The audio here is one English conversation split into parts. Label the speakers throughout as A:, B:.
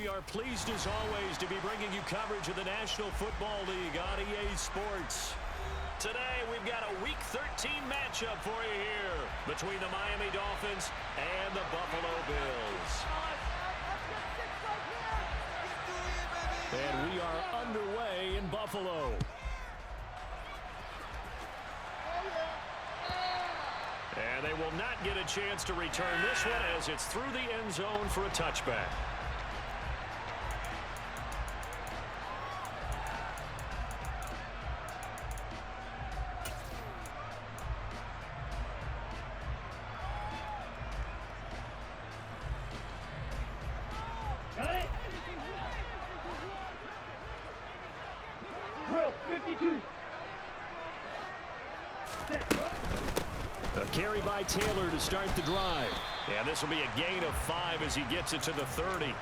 A: we are pleased as always to be bringing you coverage of the National Football League on EA Sports. Today we've got a Week 13 matchup for you here between the Miami Dolphins and the Buffalo Bills. And we are underway in Buffalo. And they will not get a chance to return this one as it's through the end zone for a touchback. A carry by Taylor to start the drive. And this will be a gain of 5 as he gets it to the 30.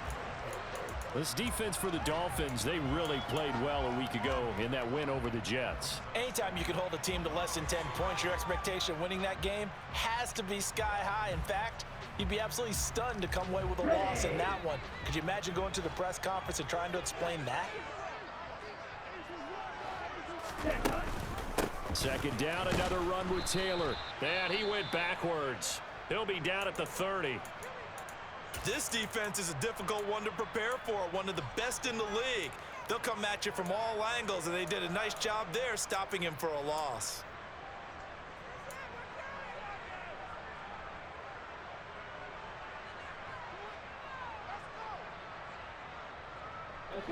A: This defense for the Dolphins, they really played well a week ago in that win over the Jets.
B: Anytime you can hold a team to less than 10 points, your expectation of winning that game has to be sky high. In fact, you'd be absolutely stunned to come away with a loss in that one. Could you imagine going to the press conference and trying to explain that?
A: Second down, another run with Taylor. And he went backwards. He'll be down at the 30.
B: This defense is a difficult one to prepare for, one of the best in the league. They'll come at you from all angles, and they did a nice job there stopping him for a loss.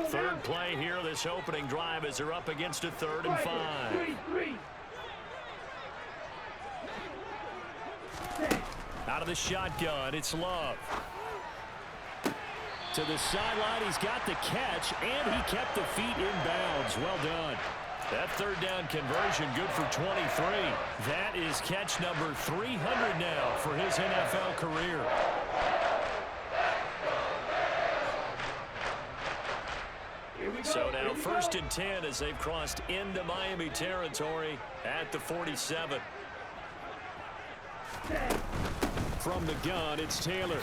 A: Third play here, this opening drive as they're up against a 3rd and 5. Out of the shotgun, it's Love. To the sideline, he's got the catch, and he kept the feet in bounds. Well done. That 3rd down conversion good for 23. That is catch number 300 now for his NFL career. So now 1st and 10 as they've crossed into Miami territory at the 47. From the gun, it's Taylor.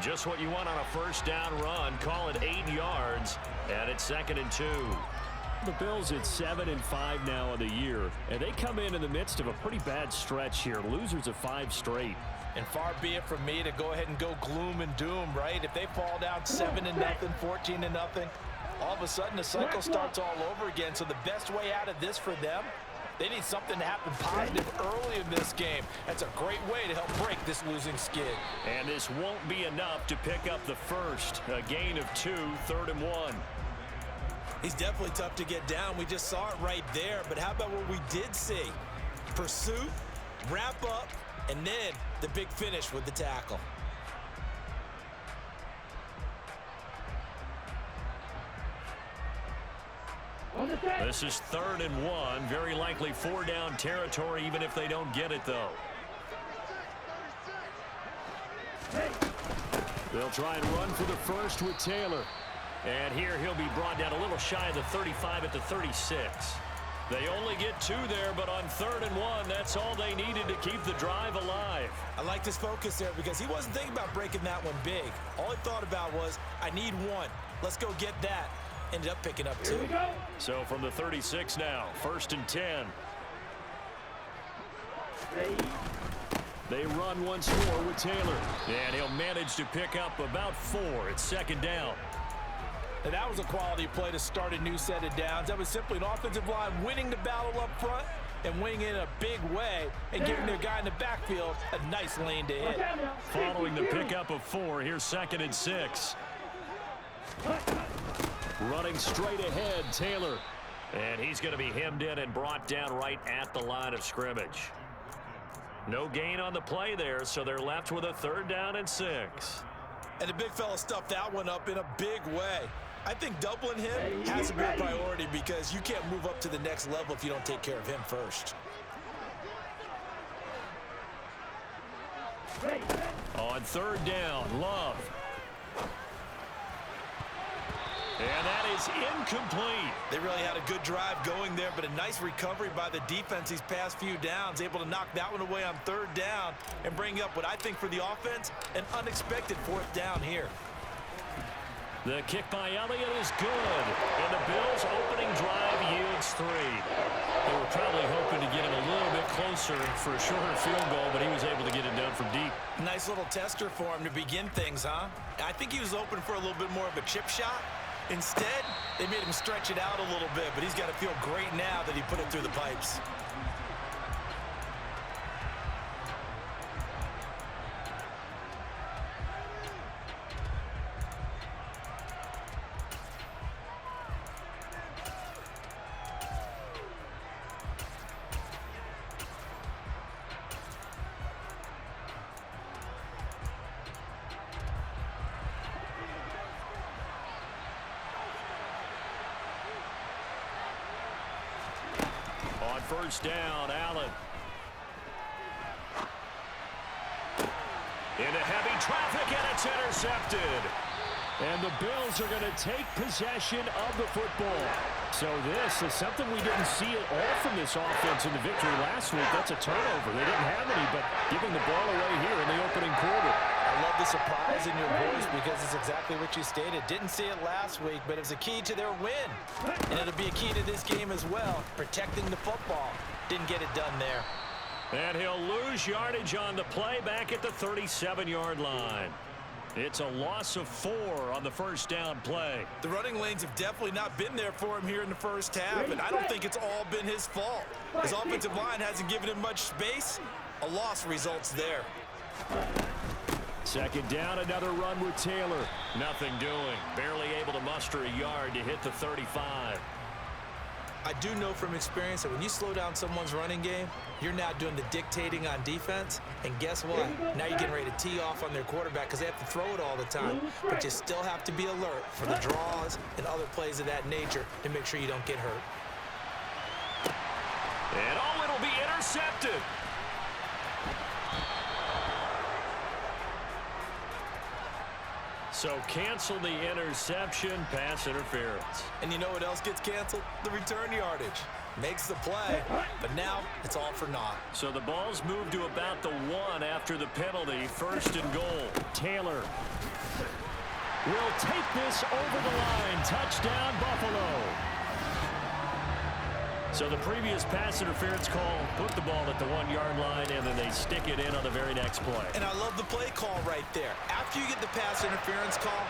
A: Just what you want on a 1st down run. Call it 8 yards, and it's 2nd and 2. The Bills at 7 and 5 now of the year, and they come in the midst of a pretty bad stretch here. Losers of 5 straight.
B: And far be it from me to go ahead and go gloom and doom, right? If they fall down 7-0, 14-0, all of a sudden the cycle starts all over again. So the best way out of this for them, they need something to happen positive early in this game. That's a great way to help break this losing skid.
A: And this won't be enough to pick up the first. A gain of 2, 3rd and 1.
B: He's definitely tough to get down. We just saw it right there. But how about what we did see? Pursuit, wrap up, and then the big finish with the tackle.
A: This is 3rd and 1. Very likely 4-down territory, even if they don't get it, though. They'll try and run for the first with Taylor. And here he'll be brought down a little shy of the 35 at the 36. They only get 2 there, but on 3rd and 1, that's all they needed to keep the drive alive.
B: I like this focus there because he wasn't thinking about breaking that one big. All he thought about was, I need 1. Let's go get that. Ended up picking up 2.
A: So from the 36 now, 1st and 10. They run once more with Taylor. And he'll manage to pick up about 4. It's 2nd down.
B: And that was a quality play to start a new set of downs. That was simply an offensive line winning the battle up front and winning in a big way and giving their guy in the backfield a nice lane to hit.
A: Following the pickup of 4, here's 2nd and 6. Running straight ahead, Taylor. And he's going to be hemmed in and brought down right at the line of scrimmage. No gain on the play there, so they're left with a 3rd down and 6.
B: And the big fella stuffed that one up in a big way. I think doubling him has to be a priority because you can't move up to the next level if you don't take care of him first. On 3rd down, Love.
A: And that is incomplete.
B: They really had a good drive going there, but a nice recovery by the defense these past few downs, able to knock that one away on third down and bring up what I think for the offense, an unexpected fourth down here.
A: The kick by Elliott is good, and the Bills' opening drive yields 3. They were probably hoping to get him a little bit closer for a shorter field goal, but he was able to get it done from deep.
B: Nice little tester for him to begin things, huh? I think he was open for a little bit more of a chip shot. Instead, they made him stretch it out a little bit, but he's got to feel great now that he put it through the pipes.
A: On first down, Allen. Into heavy traffic, and it's intercepted. And the Bills are going to take possession of the football. So this is something we didn't see at all from this offense in the victory last week. That's a turnover. They didn't have any, but giving the ball away here in the opening quarter.
B: I love the surprise in your voice because it's exactly what you stated. Didn't see it last week, but it was a key to their win. And it'll be a key to this game as well, protecting the football. Didn't get it done there.
A: And he'll lose yardage on the play back at the 37-yard line. It's a loss of 4 on the first down play.
B: The running lanes have definitely not been there for him here in the first half, and I don't think it's all been his fault. His offensive line hasn't given him much space. A loss results there.
A: Second down, another run with Taylor. Nothing doing. Barely able to muster a yard to hit the 35.
B: I do know from experience that when you slow down someone's running game, you're now doing the dictating on defense. And guess what? Now you're getting ready to tee off on their quarterback because they have to throw it all the time. But you still have to be alert for the draws and other plays of that nature to make sure you don't get hurt.
A: And oh, it'll be intercepted. So cancel the interception, pass interference.
B: And you know what else gets canceled? The return yardage. Makes the play, but now it's all for naught.
A: So the ball's moved to about the 1 after the penalty. First and goal. Taylor will take this over the line. Touchdown, Buffalo. So the previous pass interference call put the ball at the 1-yard line, and then they stick it in on the very next play.
B: And I love the play call right there. After you get the pass interference call,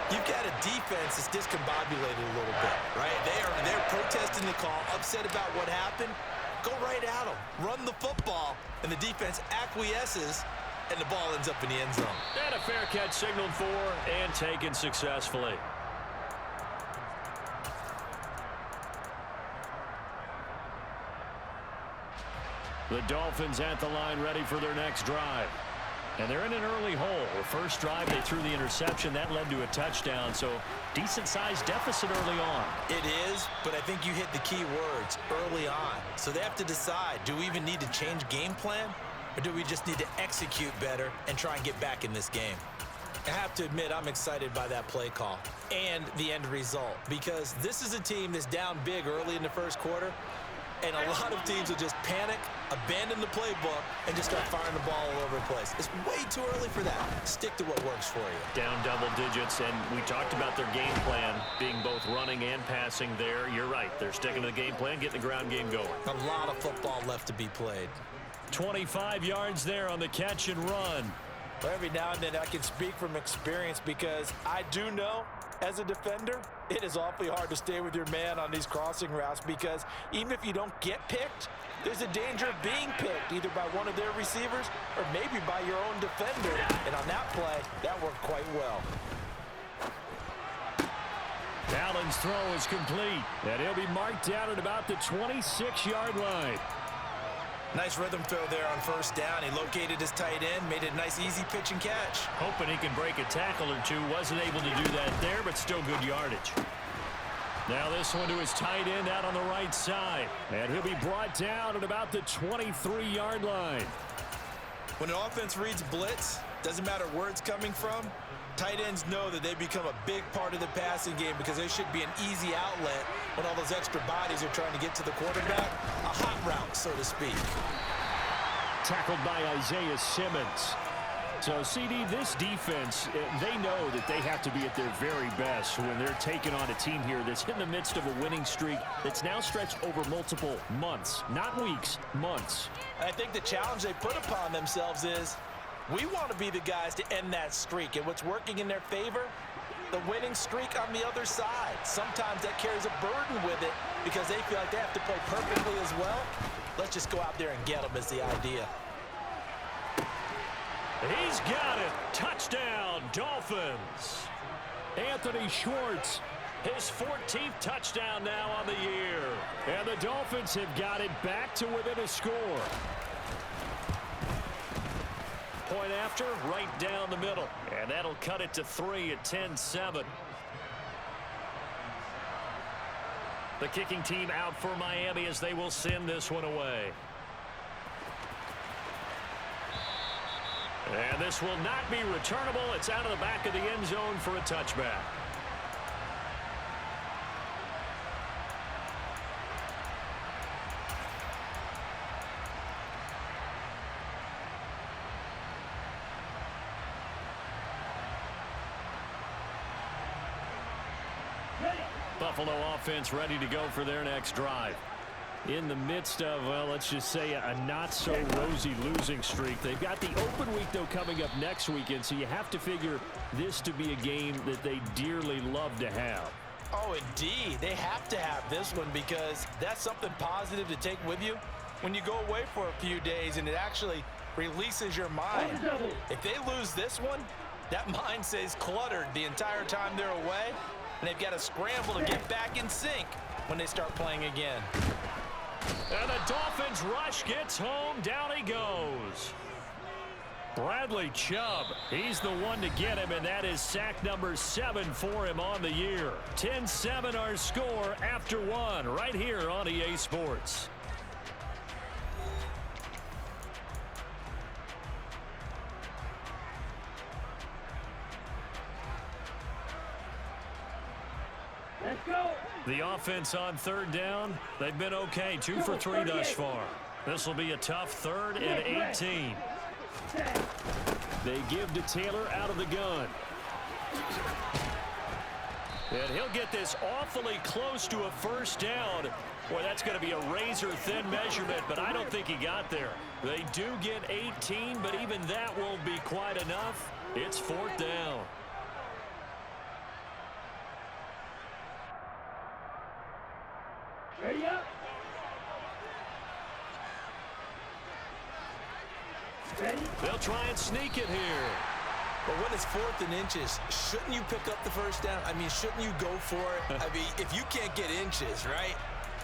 B: you've got a defense that's discombobulated a little bit, right? They're protesting the call, upset about what happened. Go right at them. Run the football, and the defense acquiesces, and the ball ends up in the end zone.
A: And a fair catch signaled for and taken successfully. The Dolphins at the line ready for their next drive. And they're in an early hole. The first drive, they threw the interception. That led to a touchdown, so decent-sized deficit early on.
B: It is, but I think you hit the key words, early on. So they have to decide, do we even need to change game plan, or do we just need to execute better and try and get back in this game? I have to admit, I'm excited by that play call and the end result, because this is a team that's down big early in the first quarter, and a lot of teams will just panic, abandon the playbook, and just start firing the ball all over the place. It's way too early for that. Stick to what works for you.
A: Down double digits, and we talked about their game plan being both running and passing there. You're right. They're sticking to the game plan, getting the ground game going.
B: A lot of football left to be played.
A: 25 yards there on the catch and run.
B: Well, every now and then I can speak from experience because I do know, as a defender, it is awfully hard to stay with your man on these crossing routes because even if you don't get picked, there's a danger of being picked either by one of their receivers or maybe by your own defender. And on that play, that worked quite well.
A: Allen's throw is complete, and he'll be marked down at about the 26-yard line.
B: Nice rhythm throw there on first down. He located his tight end, made it a nice easy pitch and catch.
A: Hoping he can break a tackle or two. Wasn't able to do that there, but still good yardage. Now this one to his tight end out on the right side. And he'll be brought down at about the 23-yard line.
B: When an offense reads blitz, doesn't matter where it's coming from, Tight ends know that they become a big part of the passing game because there should be an easy outlet when all those extra bodies are trying to get to the quarterback. A hot route, so to speak.
A: Tackled by Isaiah Simmons. So, CD, this defense, they know that they have to be at their very best when they're taking on a team here that's in the midst of a winning streak that's now stretched over multiple months, not weeks, months.
B: I think the challenge they put upon themselves is we want to be the guys to end that streak. And what's working in their favor? The winning streak on the other side. Sometimes that carries a burden with it because they feel like they have to play perfectly as well. Let's just go out there and get them is the idea.
A: He's got it. Touchdown, Dolphins. Anthony Schwartz, his 14th touchdown now on the year. And the Dolphins have got it back to within a score. Point after, right down the middle. And that'll cut it to 3 at 10-7. The kicking team out for Miami as they will send this one away. And this will not be returnable. It's out of the back of the end zone for a touchback. Buffalo offense ready to go for their next drive. In the midst of, well, let's just say a not-so-rosy losing streak. They've got the open week, though, coming up next weekend, so you have to figure this to be a game that they dearly love to have.
B: Oh, indeed. They have to have this one because that's something positive to take with you when you go away for a few days, and it actually releases your mind. If they lose this one, that mind stays cluttered the entire time they're away, and they've got to scramble to get back in sync when they start playing again.
A: And the Dolphins rush gets home. Down he goes. Bradley Chubb, he's the one to get him, and that is sack number 7 for him on the year. 10-7 our score after 1 right here on EA Sports.
C: Let's go.
A: The offense on third down, they've been okay. 2 for 3 thus far. This will be a tough 3rd and 18. They give to Taylor out of the gun. And he'll get this awfully close to a first down. Boy, that's going to be a razor-thin measurement, but I don't think he got there. They do get 18, but even that won't be quite enough. It's 4th down.
C: Ready up. Ready.
A: They'll try and sneak it here.
B: But when it's 4th and inches, shouldn't you pick up the first down? I mean, shouldn't you go for it? I mean, if you can't get inches, right,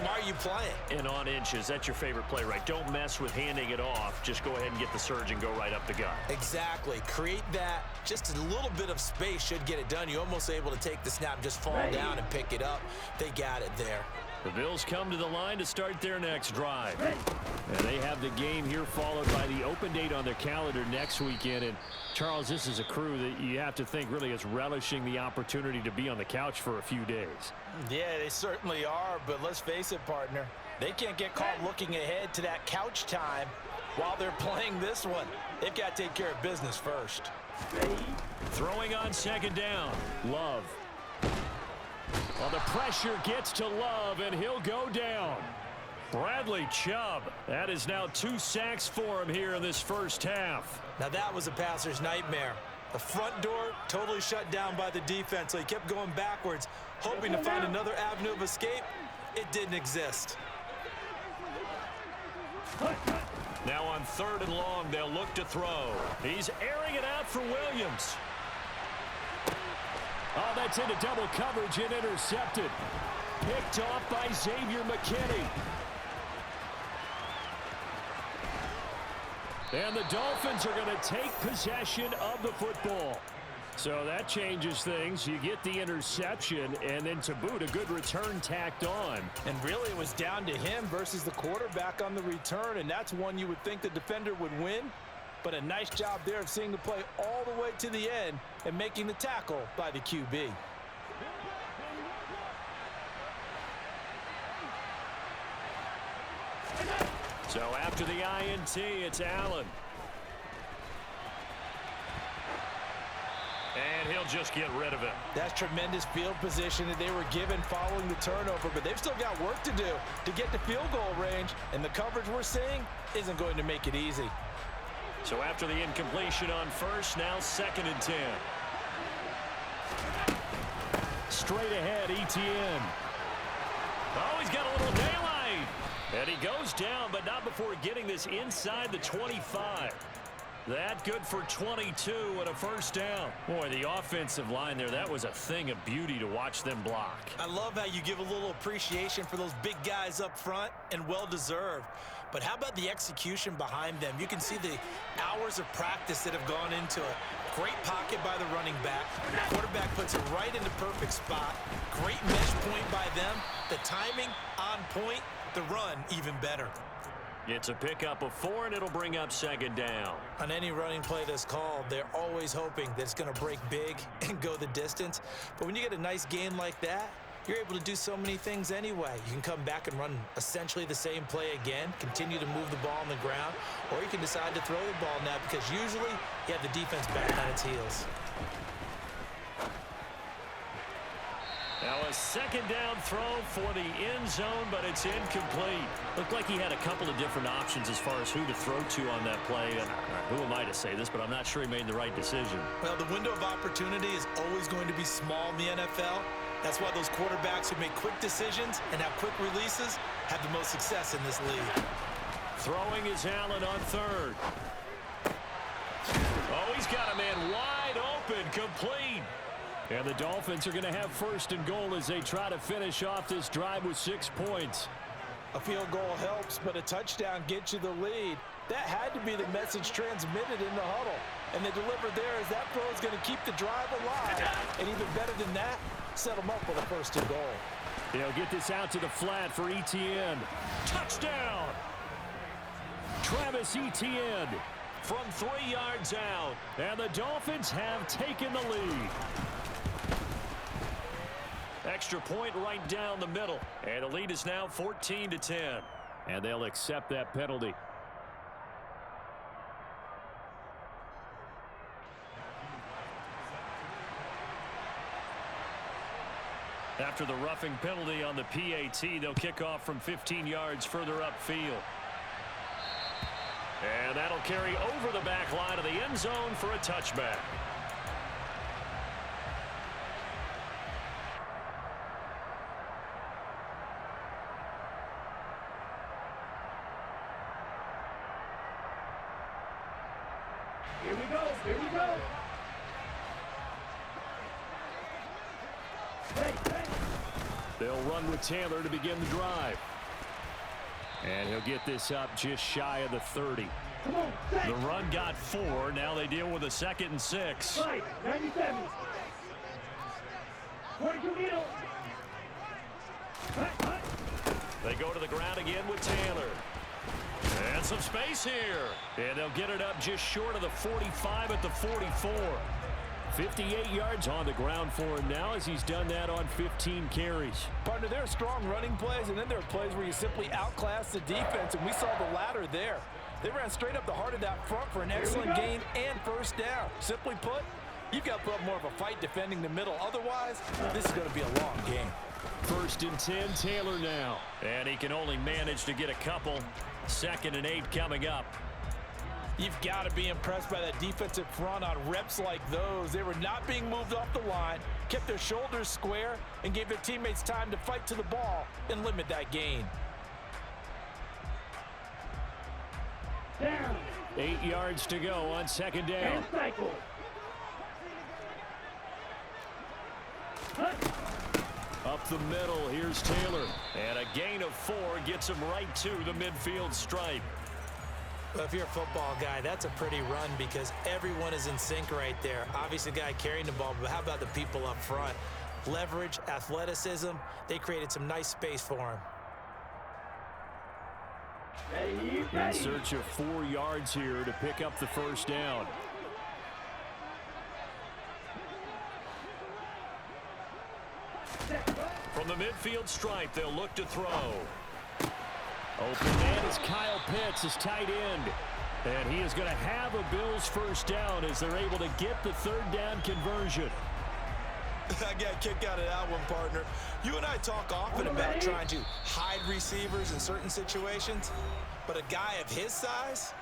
B: why are you playing?
A: And on inches, that's your favorite play, right? Don't mess with handing it off. Just go ahead and get the surge and go right up the gut.
B: Exactly. Create that. Just a little bit of space should get it done. You're almost able to take the snap and just fall down and pick it up. They got it there.
A: The Bills come to the line to start their next drive. And they have the game here followed by the open date on their calendar next weekend. And, Charles, this is a crew that you have to think really is relishing the opportunity to be on the couch for a few days.
B: Yeah, they certainly are. But let's face it, partner. They can't get caught looking ahead to that couch time while they're playing this one. They've got to take care of business first.
A: Throwing on second down. Love. Well, the pressure gets to Love, and he'll go down. Bradley Chubb. That is now 2 sacks for him here in this first half.
B: Now that was a passer's nightmare. The front door totally shut down by the defense, so he kept going backwards, hoping to find another avenue of escape. It didn't exist.
A: Now on 3rd and long, they'll look to throw. He's airing it out for Williams. Oh, that's into double coverage and intercepted. Picked off by Xavier McKinney. And the Dolphins are going to take possession of the football. So that changes things. You get the interception, and then to boot, a good return tacked on.
B: And really, it was down to him versus the quarterback on the return, and that's one you would think the defender would win. but a nice job there of seeing the play all the way to the end and making the tackle by the QB.
A: So after the INT, it's Allen. And he'll just get rid of it.
B: That's tremendous field position that they were given following the turnover, but they've still got work to do to get to field goal range, and the coverage we're seeing isn't going to make it easy.
A: So after the incompletion on first, now 2nd and 10. Straight ahead, Etienne. Oh, he's got a little daylight. And he goes down, but not before getting this inside the 25. That good for 22 and a first down. Boy, the offensive line there, that was a thing of beauty to watch them block.
B: I love how you give a little appreciation for those big guys up front, and well-deserved. But how about the execution behind them? You can see the hours of practice that have gone into it. Great pocket by the running back. Quarterback puts it right in the perfect spot. Great mesh point by them. The timing on point. The run even better.
A: It's a pickup of 4, and it'll bring up 2nd down.
B: On any running play that's called, they're always hoping that it's going to break big and go the distance. But when you get a nice gain like that, you're able to do so many things anyway. You can come back and run essentially the same play again, continue to move the ball on the ground, or you can decide to throw the ball now because usually you have the defense back on its heels.
A: Now a 2nd down throw for the end zone, but it's incomplete. Looked like he had a couple of different options as far as who to throw to on that play. And who am I to say this, but I'm not sure he made the right decision.
B: Well, the window of opportunity is always going to be small in the NFL. That's why those quarterbacks who make quick decisions and have quick releases have the most success in this league.
A: Throwing is Allen on 3rd. Oh, he's got a man wide open, complete. And the Dolphins are going to have 1st and goal as they try to finish off this drive with 6 points.
B: A field goal helps, but a touchdown gets you the lead. That had to be the message transmitted in the huddle. And they delivered there as that throw is going to keep the drive alive. And even better than that, set them up with a 1st and goal.
A: They'll get this out to the flat for Etienne. Touchdown! Travis Etienne from 3 yards out. And the Dolphins have taken the lead. Extra point right down the middle. And the lead is now 14-10. And they'll accept that penalty. After the roughing penalty on the PAT, they'll kick off from 15 yards further upfield. And that'll carry over the back line of the end zone for a touchback.
C: Here we go. Here we go. Hey, hey.
A: They'll run with Taylor to begin the drive. And he'll get this up just shy of the 30.
C: Come on, set.
A: The run got 4. Now they deal with a 2nd and 6.
C: Right, 97. 42 middle.
A: They go to the ground again with Taylor. And some space here. And they'll get it up just short of the 45 at the 44. 58 yards on the ground for him now as he's done that on 15 carries.
B: Partner, there are strong running plays, and then there are plays where you simply outclass the defense, and we saw the latter there. They ran straight up the heart of that front for an excellent gain and 1st down. Simply put, you've got to put up more of a fight defending the middle. Otherwise, this is going to be a long game.
A: 1st and 10, Taylor now. And he can only manage to get a couple. 2nd and 8 coming up.
B: You've got to be impressed by that defensive front on reps like those. They were not being moved off the line, kept their shoulders square, and gave their teammates time to fight to the ball and limit that gain.
C: Down.
A: 8 yards to go on 2nd down.
C: And cycle.
A: Up the middle, here's Taylor. And a gain of 4 gets him right to the midfield stripe.
B: Well, if you're a football guy, that's a pretty run because everyone is in sync right there. Obviously, the guy carrying the ball, but how about the people up front? Leverage, athleticism, they created some nice space for him.
A: In search of 4 yards here to pick up the first down. From the midfield stripe, they'll look to throw. Open man is Kyle Pitts, his tight end. And he is going to have a Bills first down as they're able to get the third down conversion.
B: I got a kick out of that one, partner. You and I talk often about trying to hide receivers in certain situations, but a guy of his size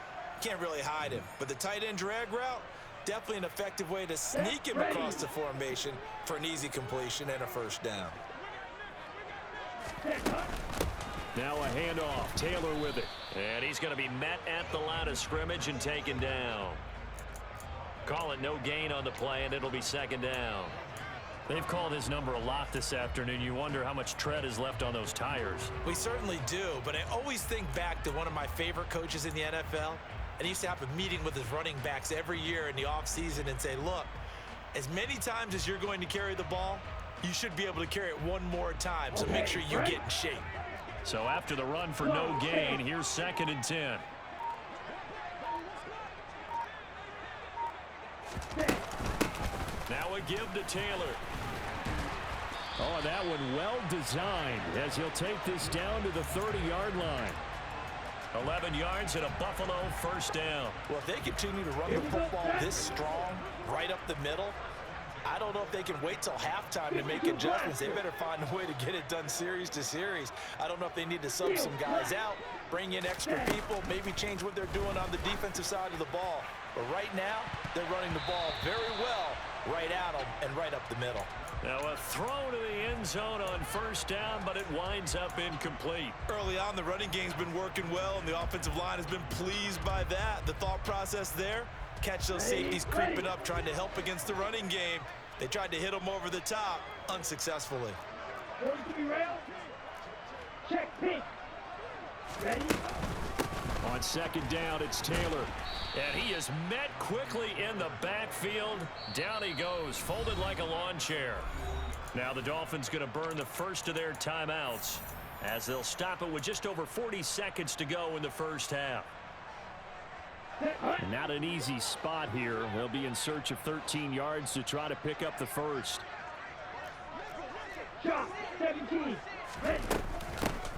B: can't really hide him. But the tight end drag route, definitely an effective way to sneak him across the formation for an easy completion and a first down.
A: Now a handoff. Taylor with it. And he's going to be met at the line of scrimmage and taken down. Call it no gain on the play, and it'll be second down. They've called his number a lot this afternoon. You wonder how much tread is left on those tires.
B: We certainly do, but I always think back to one of my favorite coaches in the NFL. And he used to have a meeting with his running backs every year in the offseason and say, look, as many times as you're going to carry the ball, you should be able to carry it one more time, so make sure you get in shape.
A: So after the run for no gain, here's 2nd and 10. Now a give to Taylor. Oh, that one well designed as he'll take this down to the 30-yard line. 11 yards and a Buffalo first down.
B: Well, if they continue to run the football this strong, right up the middle, I don't know if they can wait till halftime to make adjustments. They better find a way to get it done series to series. I don't know if they need to sub some guys out, bring in extra people, maybe change what they're doing on the defensive side of the ball. But right now, they're running the ball very well right at them and right up the middle.
A: Now a throw to the end zone on first down, but it winds up incomplete.
B: Early on, the running game's been working well, and the offensive line has been pleased by that. The thought process there, catch those safeties creeping up, trying to help against the running game. They tried to hit them over the top, unsuccessfully.
C: Check pink. Ready?
A: On second down, it's Taylor. And he is met quickly in the backfield. Down he goes, folded like a lawn chair. Now the Dolphins going to burn the first of their timeouts as they'll stop it with just over 40 seconds to go in the first half. Not an easy spot here. They'll be in search of 13 yards to try to pick up the first.
C: Shot 17. Ready.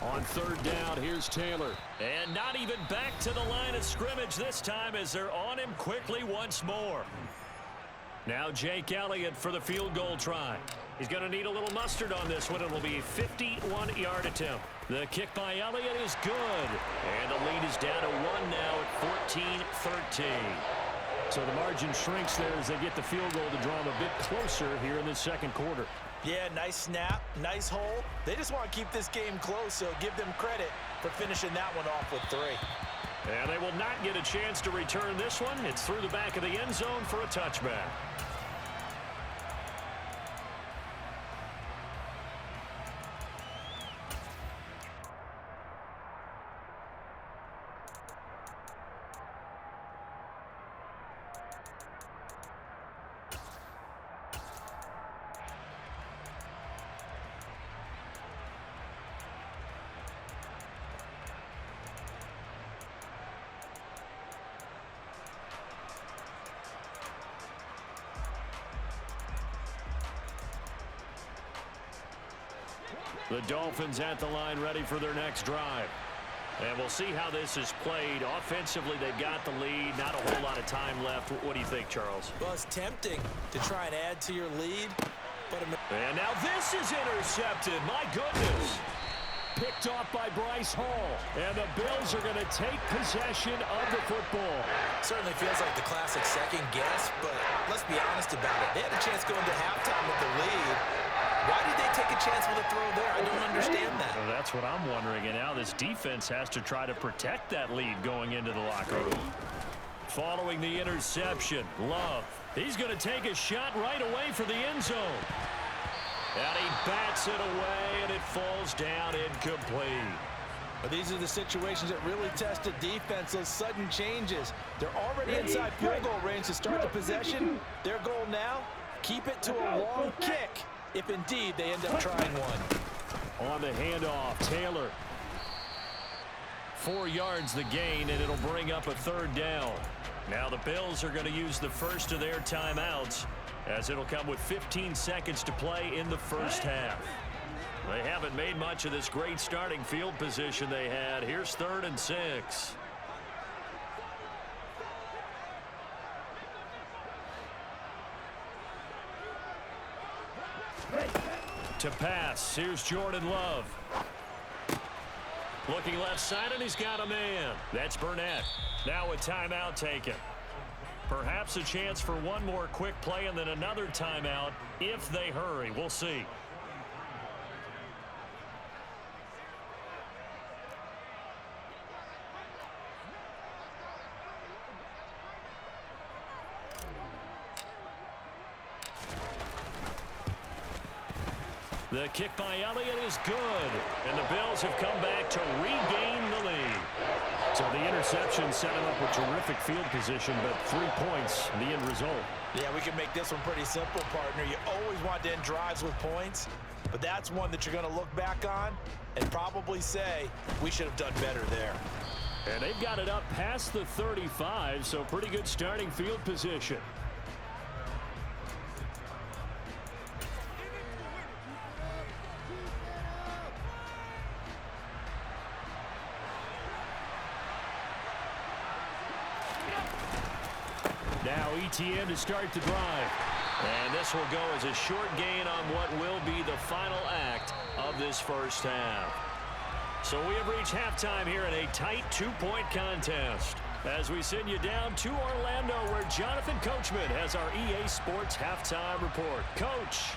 A: On third down, here's Taylor. And not even back to the line of scrimmage this time as they're on him quickly once more. Now Jake Elliott for the field goal try. He's going to need a little mustard on this one. It will be a 51-yard attempt. The kick by Elliott is good. And the lead is down to 1 now at 14-13. So the margin shrinks there as they get the field goal to draw them a bit closer here in the second quarter.
B: Yeah, nice snap, nice hole. They just want to keep this game close, so give them credit for finishing that one off with 3.
A: And they will not get a chance to return this one. It's through the back of the end zone for a touchback. The Dolphins at the line ready for their next drive. And we'll see how this is played. Offensively, they've got the lead. Not a whole lot of time left. What do you think, Charles?
B: Well, it's tempting to try and add to your lead.
A: And now this is intercepted. My goodness. Picked off by Bryce Hall. And the Bills are going to take possession of the football.
B: Certainly feels like the classic second guess, but let's be honest about it. They had a chance going to halftime with the lead. Why did they take a chance with a throw there? I don't understand that.
A: Well, that's what I'm wondering. And now this defense has to try to protect that lead going into the locker room. Following the interception, Love. He's going to take a shot right away for the end zone. And he bats it away, and it falls down incomplete.
B: But these are the situations that really test a defense, those sudden changes. They're already inside field goal range to start the possession. Their goal now, keep it to a long kick, if indeed they end up trying one.
A: On the handoff, Taylor 4 yards the gain, and it'll bring up a third down. Now the Bills are going to use the first of their timeouts, as it'll come with 15 seconds to play in the first half. They haven't made much of this great starting field position they had. Here's 3rd and 6. To pass, here's Jordan Love. Looking left side, and he's got a man. That's Burnett. Now a timeout taken. Perhaps a chance for one more quick play and then another timeout if they hurry. We'll see. The kick by Elliott is good, and the Bills have come back to regain the lead. So the interception set him up with terrific field position, but 3 points, the end result.
B: Yeah, we can make this one pretty simple, partner. You always want to end drives with points, but that's one that you're going to look back on and probably say, we should have done better there.
A: And they've got it up past the 35, so pretty good starting field position. Now ETN to start the drive. And this will go as a short gain on what will be the final act of this first half. So we have reached halftime here in a tight 2-point contest, as we send you down to Orlando, where Jonathan Coachman has our EA Sports halftime report. Coach.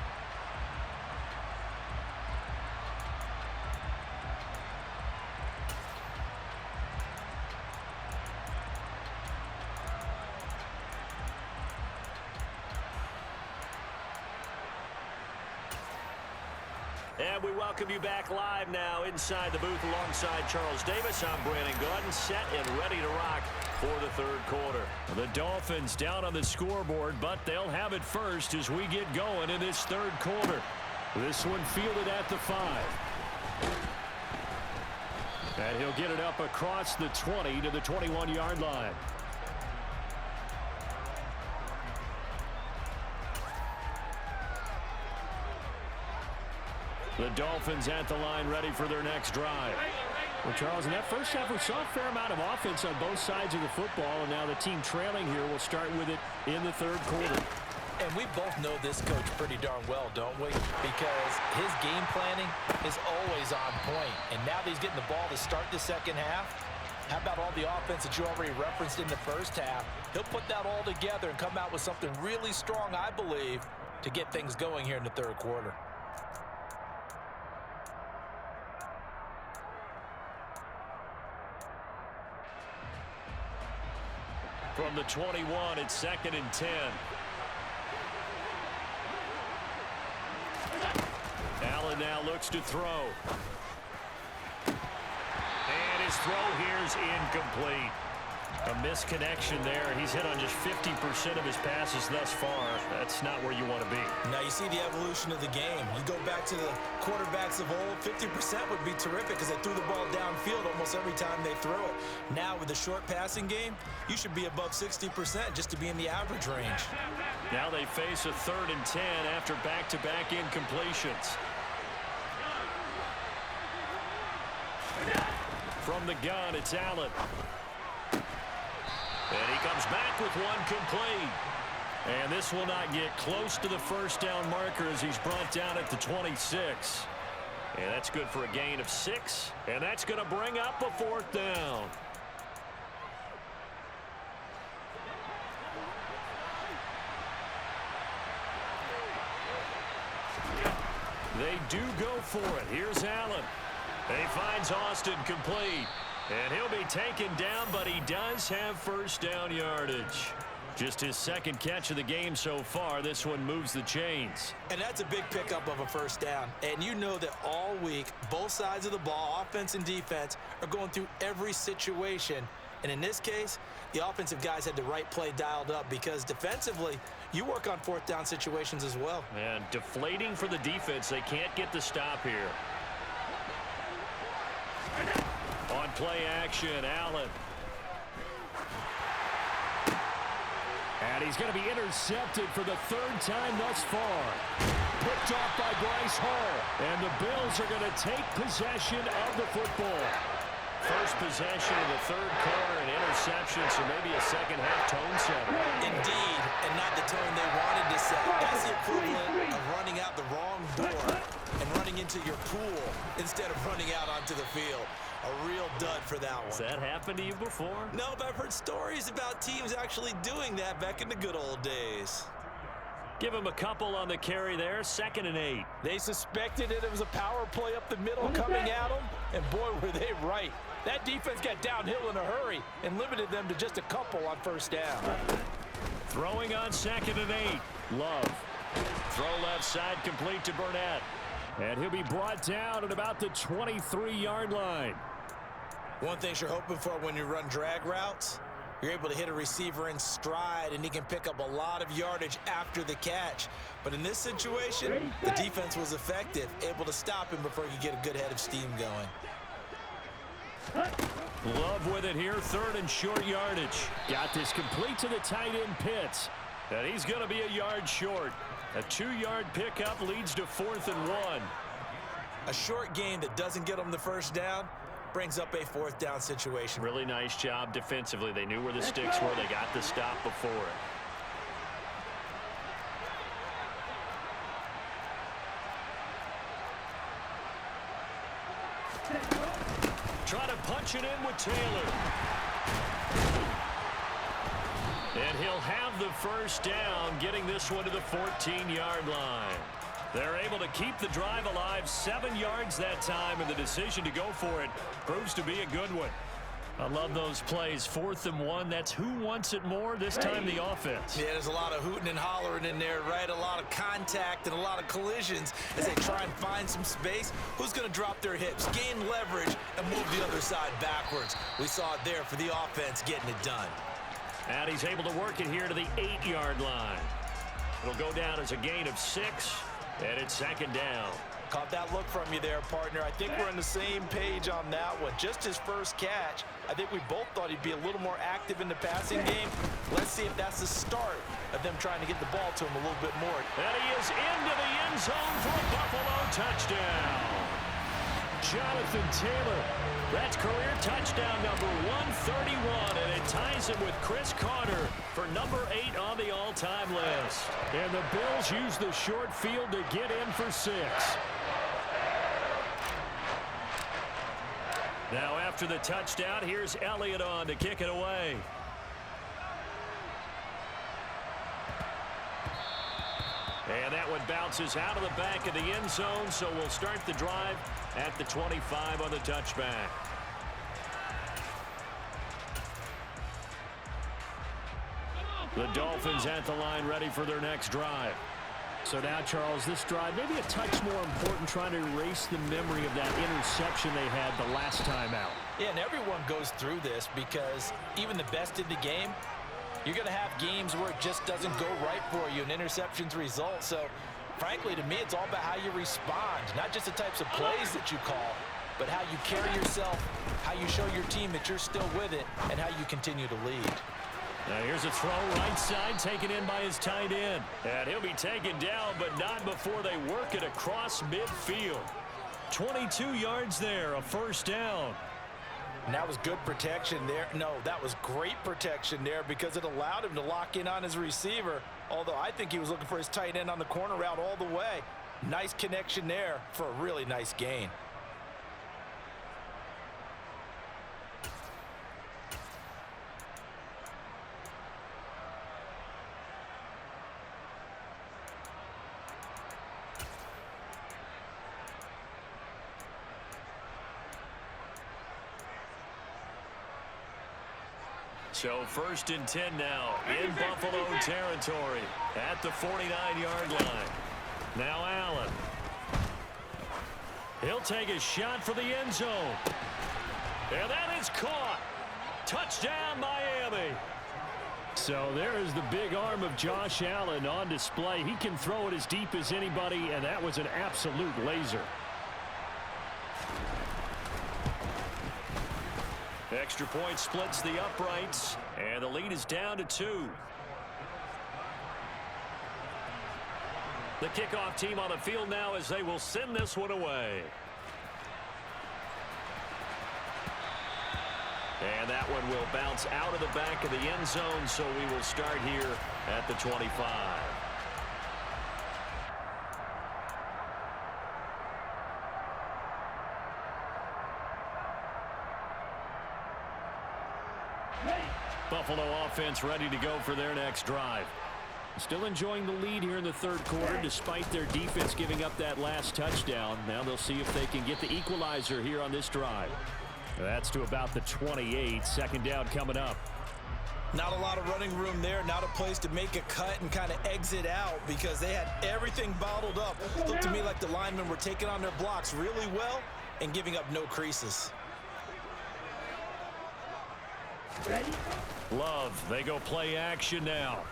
A: And we welcome you back live now inside the booth alongside Charles Davis. I'm Brandon Gaudin, set and ready to rock for the third quarter. The Dolphins down on the scoreboard, but they'll have it first as we get going in this third quarter. This one fielded at the 5. And he'll get it up across the 20 to the 21-yard line. The Dolphins at the line, ready for their next drive. Well, Charles, in that first half, we saw a fair amount of offense on both sides of the football, and now the team trailing here will start with it in the third quarter.
B: And we both know this coach pretty darn well, don't we? Because his game planning is always on point. And now that he's getting the ball to start the second half, how about all the offense that you already referenced in the first half? He'll put that all together and come out with something really strong, I believe, to get things going here in the third quarter.
A: From the 21, it's 2nd and 10. Allen now looks to throw. And his throw here's incomplete. A misconnection there. He's hit on just 50% of his passes thus far. That's not where you want to be.
B: Now you see the evolution of the game. You go back to the quarterbacks of old, 50% would be terrific because they threw the ball downfield almost every time they threw it. Now with the short passing game, you should be above 60% just to be in the average range.
A: Now they face a 3rd and 10 after back-to-back incompletions. From the gun, it's Allen. And he comes back with one complete. And this will not get close to the first down marker as he's brought down at the 26. And that's good for a gain of 6. And that's going to bring up a 4th down. They do go for it. Here's Allen. He finds Austin complete. And he'll be taken down, but he does have first down yardage. Just his 2nd catch of the game so far. This one moves the chains.
B: And that's a big pickup of a first down. And you know that all week, both sides of the ball, offense and defense, are going through every situation. And in this case, the offensive guys had the right play dialed up because defensively, you work on 4th down situations as well.
A: And deflating for the defense. They can't get the stop here. On play action. Allen. And he's going to be intercepted for the third time thus far. Picked off by Bryce Hall. And the Bills are going to take possession of the football. First possession of the third quarter, an interception, so maybe a second-half tone setter.
B: Indeed, and not the tone they wanted to set. That's the equivalent of running out the wrong door and running into your pool instead of running out onto the field. A real dud for that one.
A: Has that happened to you before?
B: No, but I've heard stories about teams actually doing that back in the good old days.
A: Give him a couple on the carry there, 2nd and 8.
B: They suspected it was a power play up the middle coming at them, and boy, were they right. That defense got downhill in a hurry and limited them to just a couple on first down.
A: Throwing on 2nd and 8. Love. Throw left side complete to Burnett. And he'll be brought down at about the 23-yard line.
B: One thing you're hoping for when you run drag routes, you're able to hit a receiver in stride, and he can pick up a lot of yardage after the catch. But in this situation, the defense was effective, able to stop him before he could get a good head of steam going.
A: Love with it here, 3rd and short yardage. Got this complete to the tight end Pitts. And he's going to be a yard short. A 2-yard pickup leads to 4th and 1.
B: A short gain that doesn't get them the first down brings up a 4th down situation.
A: Really nice job defensively. They knew where the sticks were. They got the stop before it. Try to punch it in with Taylor. And he'll have the first down, getting this one to the 14-yard line. They're able to keep the drive alive, 7 yards that time, and the decision to go for it proves to be a good one. I love those plays. 4th and 1. That's who wants it more, this time the offense.
B: Yeah, there's a lot of hooting and hollering in there, right? A lot of contact and a lot of collisions as they try and find some space. Who's going to drop their hips, gain leverage, and move the other side backwards? We saw it there for the offense getting it done.
A: And he's able to work it here to the 8-yard line. It'll go down as a gain of 6, and it's 2nd down.
B: Caught that look from you there, partner. I think we're on the same page on that one. Just his first catch. I think we both thought he'd be a little more active in the passing game. Let's see if that's the start of them trying to get the ball to him a little bit more.
A: And he is into the end zone for a Buffalo touchdown. Jonathan Taylor. That's career touchdown number 131, and it ties him with Chris Carter for number 8 on the all-time list. And the Bills use the short field to get in for 6. Now after the touchdown, here's Elliott on to kick it away. And that one bounces out of the back of the end zone, so we'll start the drive at the 25 on the touchback. The Dolphins at the line ready for their next drive. So now, Charles, this drive maybe a touch more important, trying to erase the memory of that interception they had the last time out.
B: Yeah, and everyone goes through this because even the best in the game, you're going to have games where it just doesn't go right for you and interceptions result. So, frankly, to me, it's all about how you respond, not just the types of plays that you call, but how you carry yourself, how you show your team that you're still with it, and how you continue to lead.
A: Now here's a throw right side taken in by his tight end. And he'll be taken down, but not before they work it across midfield. 22 yards there, a 1st down.
B: And that was good protection there. No, that was great protection there because it allowed him to lock in on his receiver, although I think he was looking for his tight end on the corner route all the way. Nice connection there for a really nice gain.
A: So 1st and 10 now in Buffalo territory at the 49-yard line. Now Allen. He'll take a shot for the end zone. And that is caught. Touchdown, Miami. So there is the big arm of Josh Allen on display. He can throw it as deep as anybody, and that was an absolute laser. Extra point splits the uprights, and the lead is down to 2. The kickoff team on the field now as they will send this one away. And that one will bounce out of the back of the end zone, so we will start here at the 25. Buffalo offense ready to go for their next drive. Still enjoying the lead here in the third quarter despite their defense giving up that last touchdown. Now they'll see if they can get the equalizer here on this drive. That's to about the 28. Second down coming up.
B: Not a lot of running room there. Not a place to make a cut and kind of exit out because they had everything bottled up. Looked to me like the linemen were taking on their blocks really well and giving up no creases.
C: Ready?
A: Love, they go play action now.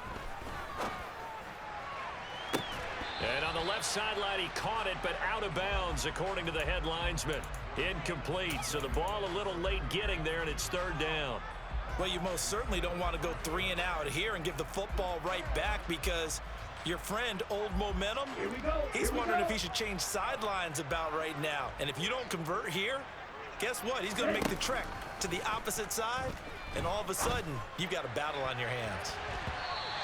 A: And on the left sideline, he caught it, but out of bounds, according to the head linesman. Incomplete, so the ball a little late getting there, and it's third down.
B: Well, you most certainly don't want to go 3 and out here and give the football right back because your friend, Old Momentum,
C: Here we go.
B: he's wondering if he should change sidelines about right now. And if you don't convert here, guess what? He's going to make the trek to the opposite side, and all of a sudden, you've got a battle on your hands.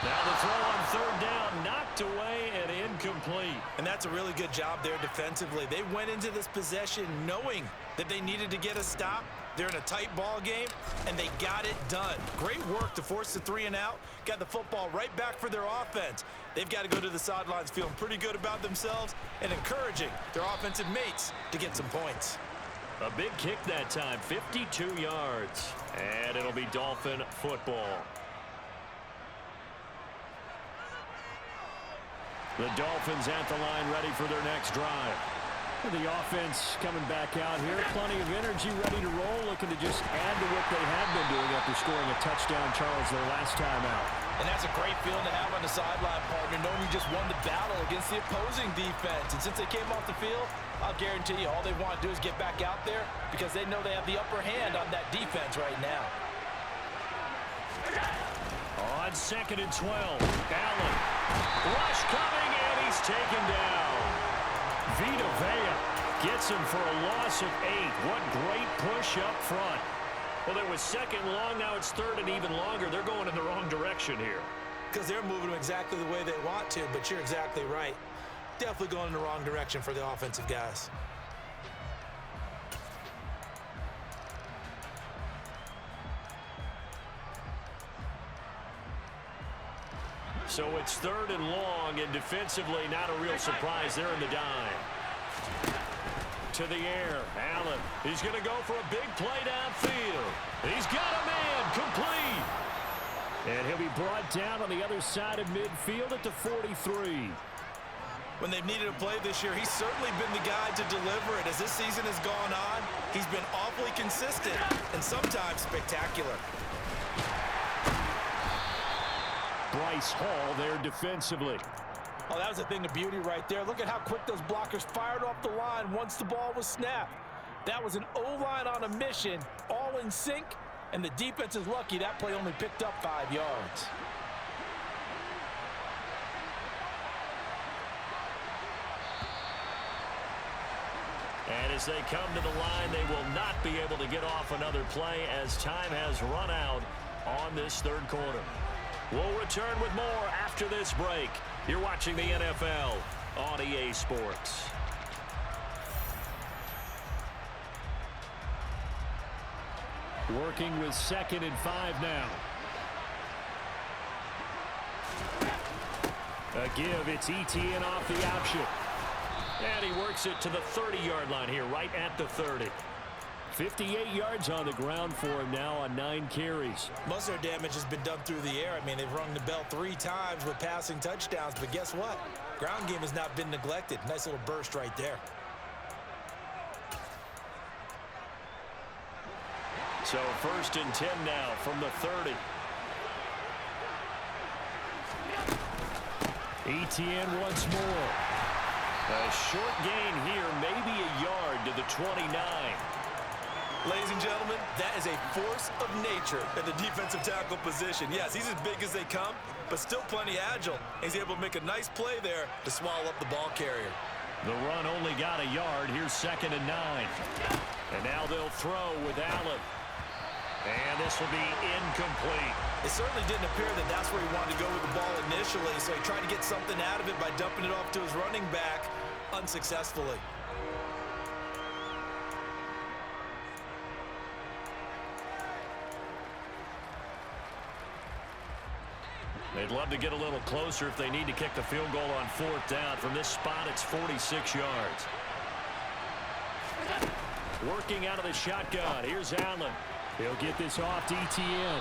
A: Now the throw on third down, knocked away and incomplete.
B: And that's a really good job there defensively. They went into this possession knowing that they needed to get a stop. They're in a tight ball game, and they got it done. Great work to force the 3 and out. Got the football right back for their offense. They've got to go to the sidelines feeling pretty good about themselves and encouraging their offensive mates to get some points.
A: A big kick that time, 52 yards. And it'll be Dolphin football. The Dolphins at the line ready for their next drive. The offense coming back out here. Plenty of energy, ready to roll, looking to just add to what they have been doing after scoring a touchdown, Charles, their last time out.
B: And that's a great feeling to have on the sideline, partner, knowing you just won the battle against the opposing defense. And since they came off the field, I'll guarantee you all they want to do is get back out there because they know they have the upper hand on that defense right now.
A: On 2nd and 12, Allen. Rush coming, and he's taken down. Vita Vea gets him for a loss of 8. What great push up front. Well, it was second long. Now it's third and even longer. They're going in the wrong direction here.
B: Because they're moving them exactly the way they want to, but you're exactly right. Definitely going in the wrong direction for the offensive guys.
A: So it's third and long, and defensively not a real surprise there in the dime. To the air, Allen. He's going to go for a big play downfield. He's got a man, complete. And he'll be brought down on the other side of midfield at the 43.
B: When they've needed a play this year, he's certainly been the guy to deliver it. As this season has gone on, he's been awfully consistent and sometimes spectacular.
A: Bryce Hall there defensively.
B: Oh, that was a thing of beauty right there. Look at how quick those blockers fired off the line once the ball was snapped. That was an O-line on a mission, all in sync, and the defense is lucky that play only picked up 5 yards.
A: And as they come to the line, they will not be able to get off another play as time has run out on this third quarter. We'll return with more after this break. You're watching the NFL on EA Sports. Working with 2nd and 5 now. A give, it's ETN off the option. And he works it to the 30-yard line here, right at the 30. 58 yards on the ground for him now on 9 carries.
B: Most of their damage has been done through the air. I mean, they've rung the bell 3 times with passing touchdowns, but guess what? Ground game has not been neglected. Nice little burst right there.
A: So 1st and 10 now from the 30. ETN once more. A short gain here, maybe a yard to the 29.
B: Ladies and gentlemen, that is a force of nature at the defensive tackle position. Yes, he's as big as they come, but still plenty agile. He's able to make a nice play there to swallow up the ball carrier.
A: The run only got a yard. Here's 2nd and 9. And now they'll throw with Allen. And this will be incomplete.
B: It certainly didn't appear that that's where he wanted to go with the ball initially, so he tried to get something out of it by dumping it off to his running back unsuccessfully.
A: They'd love to get a little closer if they need to kick the field goal on 4th down. From this spot, it's 46 yards. Working out of the shotgun. Here's Allen. He'll get this off to ETN.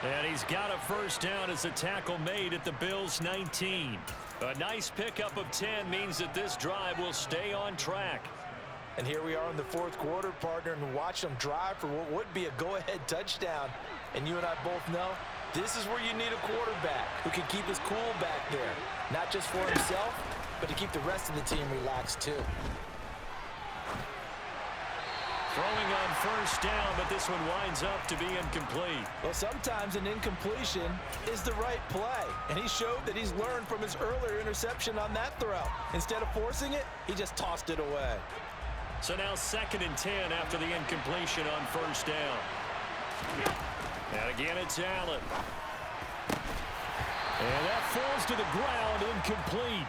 A: And he's got a 1st down as the tackle made at the Bills' 19. A nice pickup of 10 means that this drive will stay on track.
B: And here we are in the 4th quarter, partner, and watch them drive for what would be a go-ahead touchdown. And you and I both know this is where you need a quarterback who can keep his cool back there. Not just for himself, but to keep the rest of the team relaxed too.
A: Throwing on 1st down, but this one winds up to be incomplete.
B: Well, sometimes an incompletion is the right play. And he showed that he's learned from his earlier interception on that throw. Instead of forcing it, he just tossed it away.
A: So now 2nd and 10 after the incompletion on 1st down. And again, it's Allen. And that falls to the ground, incomplete.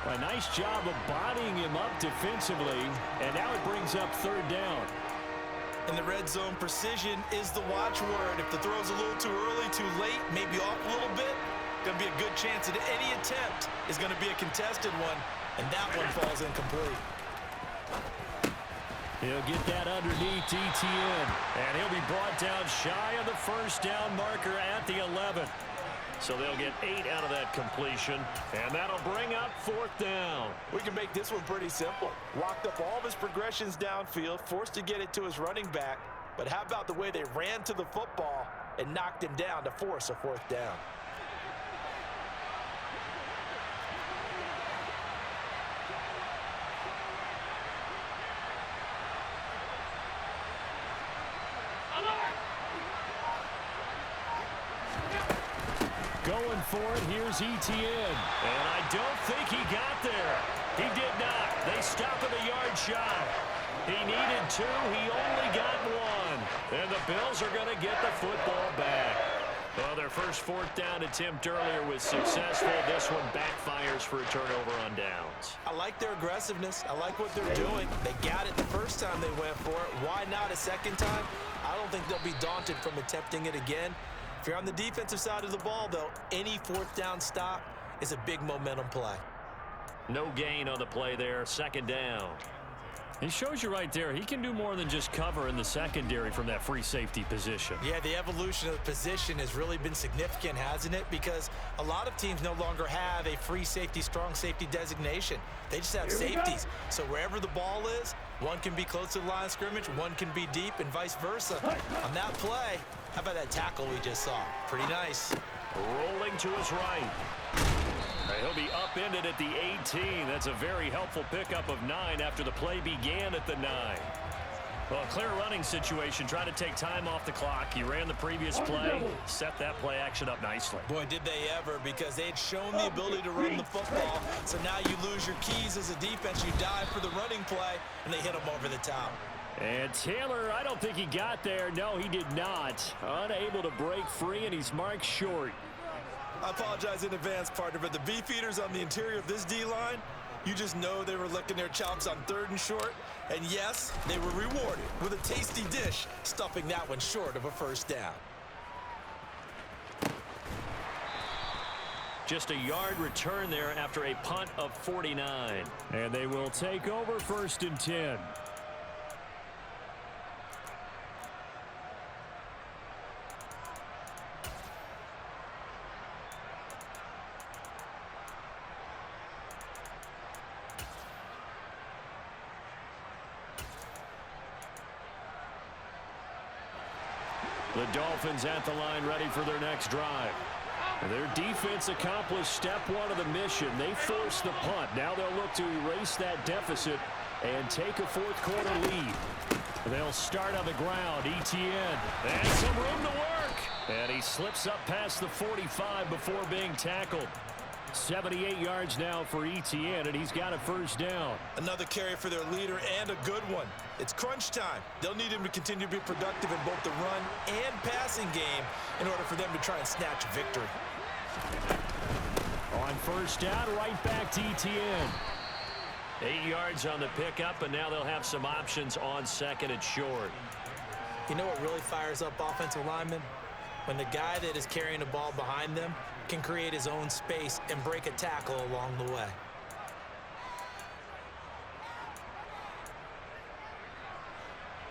A: A nice job of bodying him up defensively. And now it brings up 3rd down.
B: In the red zone, precision is the watchword. If the throw's a little too early, too late, maybe off a little bit, going to be a good chance that any attempt is going to be a contested one. And that one falls incomplete.
A: He'll get that underneath ETN. And he'll be brought down shy of the 1st down marker at the 11. So they'll get 8 out of that completion. And that'll bring up 4th down.
B: We can make this one pretty simple. Walked up all of his progressions downfield, forced to get it to his running back. But how about the way they ran to the football and knocked him down to force a 4th down?
A: Going for it, here's ETN. And I don't think he got there. He did not. They stop him a yard shy. He needed 2. He only got 1. And the Bills are going to get the football back. Well, their first 4th down attempt earlier was successful. This one backfires for a turnover on downs.
B: I like their aggressiveness. I like what they're doing. They got it the first time they went for it. Why not a second time? I don't think they'll be daunted from attempting it again. If you're on the defensive side of the ball, though, any 4th down stop is a big momentum play.
A: No gain on the play there. 2nd down. He shows you right there, he can do more than just cover in the secondary from that free safety position. Yeah, the evolution of the position has really been significant, hasn't it? Because a lot of teams no longer have a free safety, strong safety designation. They just have safeties. So wherever the ball is, one can be close to the line of scrimmage, one can be deep, and vice versa. On that play, how about that tackle we just saw? Pretty nice. Rolling to his right. He'll be upended at the 18. That's a very helpful pickup of 9 after the play began at the 9. Well, a clear running situation. Try to take time off the clock. He ran the previous play, set that play action up nicely. Boy, did they ever, because they had shown the ability to run the football. So now you lose your keys as a defense. You dive for the running play, and they hit him over the top. And Taylor, I don't think he got there. No, he did not. Unable to break free, and he's marked short. I apologize in advance, partner, but the beefeaters on the interior of this D-line, you just know they were licking their chops on 3rd and short. And yes, they were rewarded with a tasty dish, stuffing that one short of a 1st down. Just a yard return there after a punt of 49. And they will take over 1st and 10. The Dolphins at the line, ready for their next drive. Their defense accomplished step 1 of the mission. They forced the punt. Now they'll look to erase that deficit and take a 4th quarter lead. They'll start on the ground. Etienne. And some room to work. And he slips up past the 45 before being tackled. 78 yards now for Etienne, and he's got a first down.
B: Another carry for their leader, and a good one. It's crunch time. They'll need him to continue to be productive in both the run and passing game in order for them to try and snatch victory.
A: On first down, right back to Etienne. 8 yards on the pickup, and now they'll have some options on second and short.
B: You know what really fires up offensive linemen? When the guy that is carrying the ball behind them can create his own space and break a tackle along the way.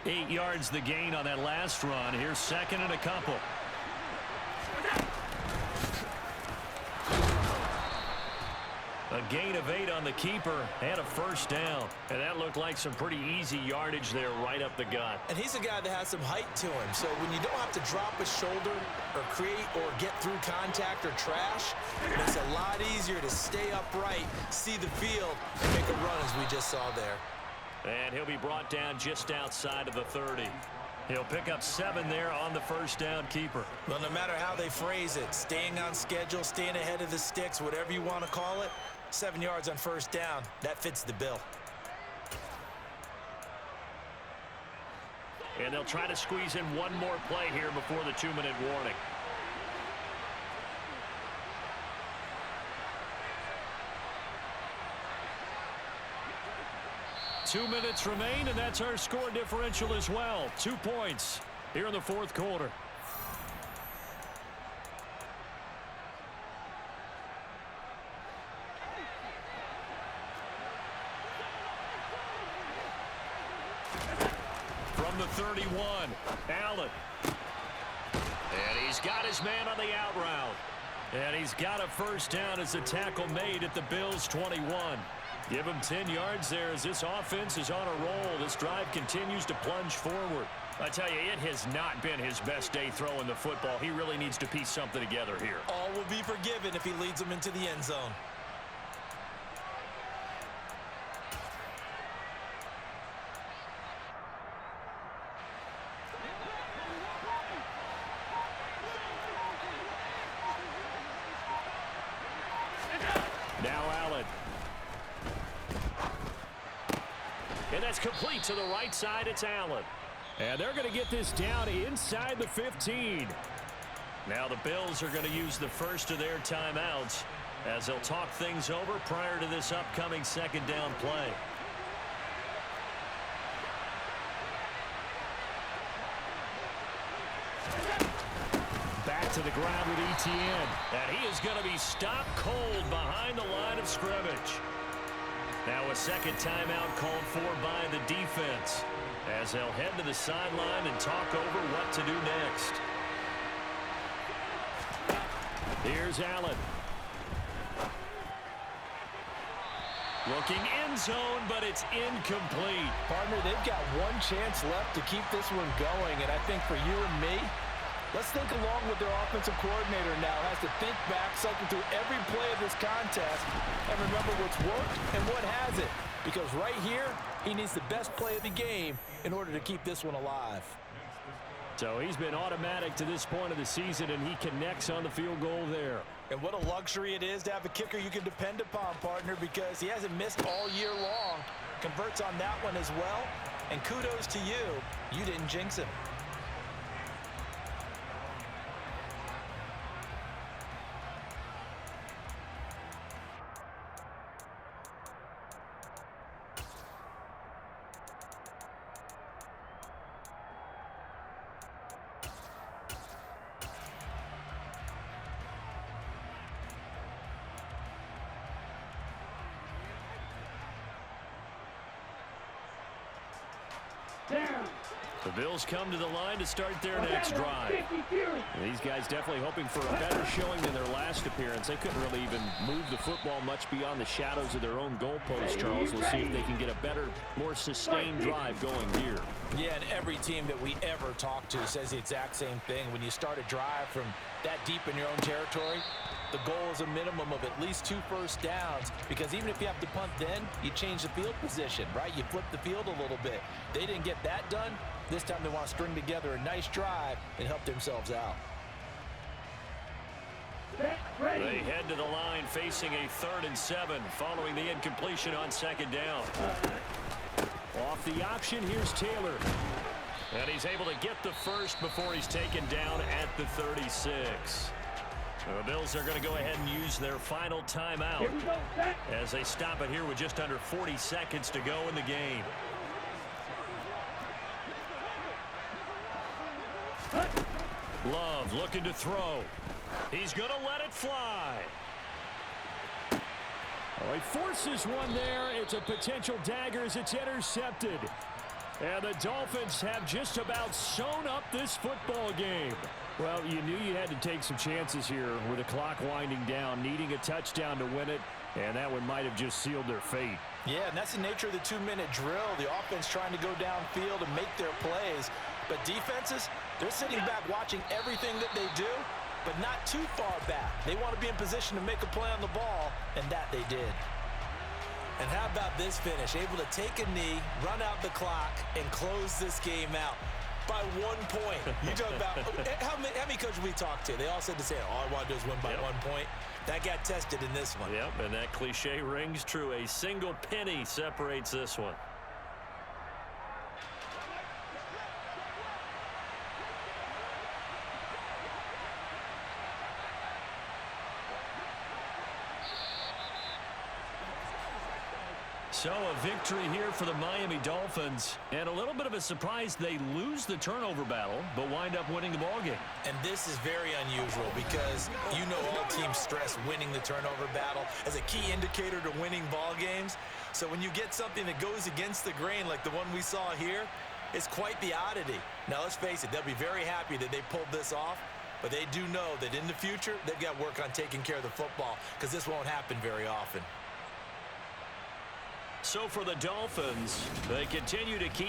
A: Eight yards the gain on that last run. Here's second and a couple. A gain of 8 on the keeper and a first down. And that looked like some pretty easy yardage there right up the gut.
B: And he's a guy that has some height to him. So when you don't have to drop a shoulder or create or get through contact or trash, it makes it a lot easier to stay upright, see the field, and make a run as we just saw there.
A: And he'll be brought down just outside of the 30. He'll pick up 7 there on the first down keeper.
B: Well, no matter how they phrase it, staying on schedule, staying ahead of the sticks, whatever you want to call it, 7 yards on first down, that fits the bill.
A: And they'll try to squeeze in one more play here before the 2-minute warning. Two minutes remain, and that's our score differential as well. 2 points here in the fourth quarter. From the 31, Allen. And he's got his man on the out route. And he's got a first down as the tackle made at the Bills' 21. Give him 10 yards there as this offense is on a roll. This drive continues to plunge forward. I tell you, it has not been his best day throwing the football. He really needs to piece something together here.
B: All will be forgiven if he leads them into the end zone.
A: Now Allen. And that's complete to the right side. It's Allen. And they're going to get this down inside the 15. Now the Bills are going to use the first of their timeouts as they'll talk things over prior to this upcoming second down play. Back to the ground with Etienne. And he is going to be stopped cold behind the line of scrimmage. Now a second timeout called for by the defense as they'll head to the sideline and talk over what to do next. Here's Allen. Looking end zone, but it's incomplete.
B: Partner, they've got one chance left to keep this one going, and I think for you and me, let's think along with their offensive coordinator now. Has to think back, cycle through every play of this contest, and remember what's worked and what hasn't. Because right here, he needs the best play of the game in order to keep this one alive.
A: So he's been automatic to this point of the season, and he connects on the field goal there.
B: And what a luxury it is to have a kicker you can depend upon, partner, because he hasn't missed all year long. Converts on that one as well. And kudos to you. You didn't jinx him.
A: The Bills come to the line to start their next drive. These guys definitely hoping for a better showing than their last appearance. They couldn't really even move the football much beyond the shadows of their own goalposts, Charles. We'll see if they can get a better, more sustained drive going here.
B: Yeah, and every team that we ever talk to says the exact same thing. When you start a drive from that deep in your own territory, The goal is a minimum of at least 2 first downs, because even if you have to punt then, you change the field position, right? You flip the field a little bit. They didn't get that done. This time they want to string together a nice drive and help themselves out.
A: They head to the line facing a 3rd and 7 following the incompletion on 2nd down.
D: Off the option, here's Taylor.
A: And he's able to get the first before he's taken down at the 36. The Bills are going to go ahead and use their final timeout as they stop it here with just under 40 seconds to go in the game. Love looking to throw. He's going to let it fly.
D: Oh, he forces one there. It's a potential dagger as it's intercepted. And the Dolphins have just about sewn up this football game. Well, you knew you had to take some chances here with the clock winding down, needing a touchdown to win it, and that one might have just sealed their fate.
B: Yeah, and that's the nature of the 2-minute drill. The offense trying to go downfield and make their plays. But defenses, they're sitting back watching everything that they do, but not too far back. They want to be in position to make a play on the ball, and that they did. And how about this finish? Able to take a knee, run out the clock, and close this game out by 1 point. You talk about how many coaches we talked to? They all said the same. All I want to do is win by 1 point. That got tested in this one.
A: Yep, and that cliche rings true. A single penny separates this one. So a victory here for the Miami Dolphins, and a little bit of a surprise they lose the turnover battle but wind up winning the ballgame.
B: And this is very unusual because you know all teams stress winning the turnover battle as a key indicator to winning ball games. So when you get something that goes against the grain like the one we saw here, it's quite the oddity. Now let's face it, they'll be very happy that they pulled this off, but they do know that in the future they've got work on taking care of the football because this won't happen very often.
A: So for the Dolphins, they continue to keep